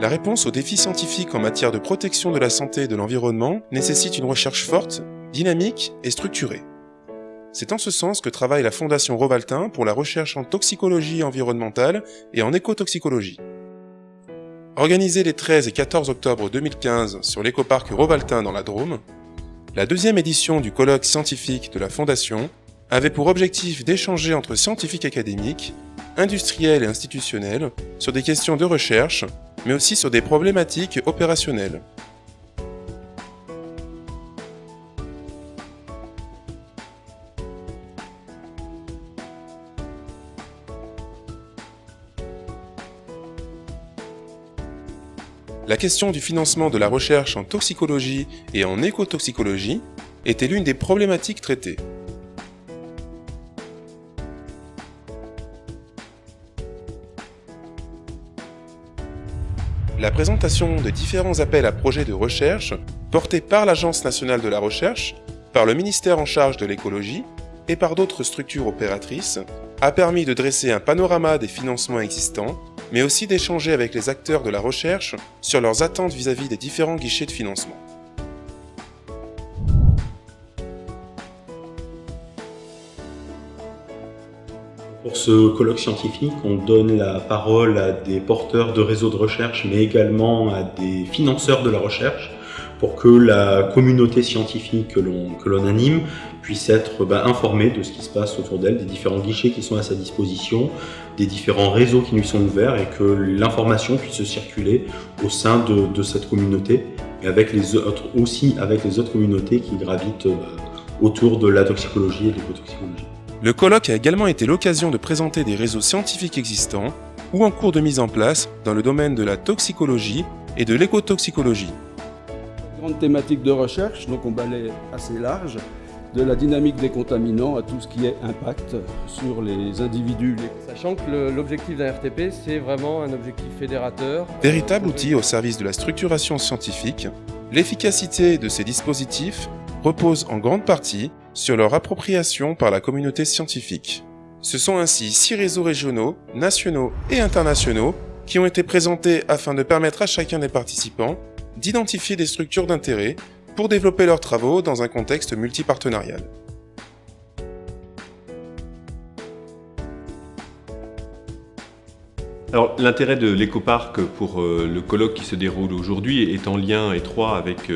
La réponse aux défis scientifiques en matière de protection de la santé et de l'environnement nécessite une recherche forte, dynamique et structurée. C'est en ce sens que travaille la Fondation Rovaltin pour la recherche en toxicologie environnementale et en écotoxicologie. Organisée les 13 et 14 octobre 2015 sur l'écoparc Rovaltin dans la Drôme, la deuxième édition du colloque scientifique de la Fondation avait pour objectif d'échanger entre scientifiques académiques, industriels et institutionnels sur des questions de recherche, mais aussi sur des problématiques opérationnelles. La question du financement de la recherche en toxicologie et en écotoxicologie était l'une des problématiques traitées. La présentation de différents appels à projets de recherche portés par l'Agence nationale de la recherche, par le ministère en charge de l'écologie et par d'autres structures opératrices a permis de dresser un panorama des financements existants, mais aussi d'échanger avec les acteurs de la recherche sur leurs attentes vis-à-vis des différents guichets de financement. Pour ce colloque scientifique, on donne la parole à des porteurs de réseaux de recherche, mais également à des financeurs de la recherche, pour que la communauté scientifique que l'on anime puisse être informée de ce qui se passe autour d'elle, des différents guichets qui sont à sa disposition, des différents réseaux qui lui sont ouverts, et que l'information puisse circuler au sein de cette communauté, et avec les autres communautés qui gravitent autour de la toxicologie et de l'écotoxicologie. Le colloque a également été l'occasion de présenter des réseaux scientifiques existants ou en cours de mise en place dans le domaine de la toxicologie et de l'écotoxicologie. Grande thématique de recherche, donc on balaie assez large, de la dynamique des contaminants à tout ce qui est impact sur les individus. Sachant que l'objectif d'un RTP, c'est vraiment un objectif fédérateur. Véritable outil au service de la structuration scientifique, l'efficacité de ces dispositifs repose en grande partie sur leur appropriation par la communauté scientifique. Ce sont ainsi 6 réseaux régionaux, nationaux et internationaux qui ont été présentés afin de permettre à chacun des participants d'identifier des structures d'intérêt pour développer leurs travaux dans un contexte multipartenarial. Alors, l'intérêt de l'écoparc pour le colloque qui se déroule aujourd'hui est en lien étroit avec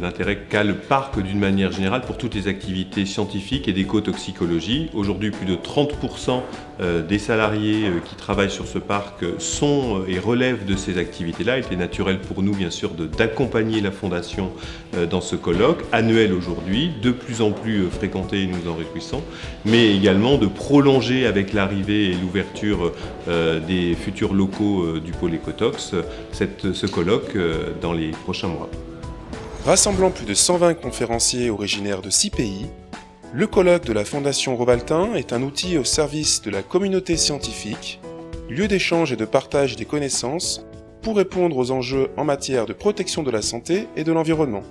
l'intérêt qu'a le parc d'une manière générale pour toutes les activités scientifiques et d'écotoxicologie. Aujourd'hui, plus de 30% des salariés qui travaillent sur ce parc sont et relèvent de ces activités-là. Il était naturel pour nous, bien sûr, d'accompagner la Fondation dans ce colloque annuel aujourd'hui, de plus en plus fréquenté et nous en réjouissons, mais également de prolonger avec l'arrivée et l'ouverture des futurs locaux du pôle Écotox, ce colloque dans les prochains mois. Rassemblant plus de 120 conférenciers originaires de 6 pays, le colloque de la Fondation Rovaltin est un outil au service de la communauté scientifique, lieu d'échange et de partage des connaissances pour répondre aux enjeux en matière de protection de la santé et de l'environnement.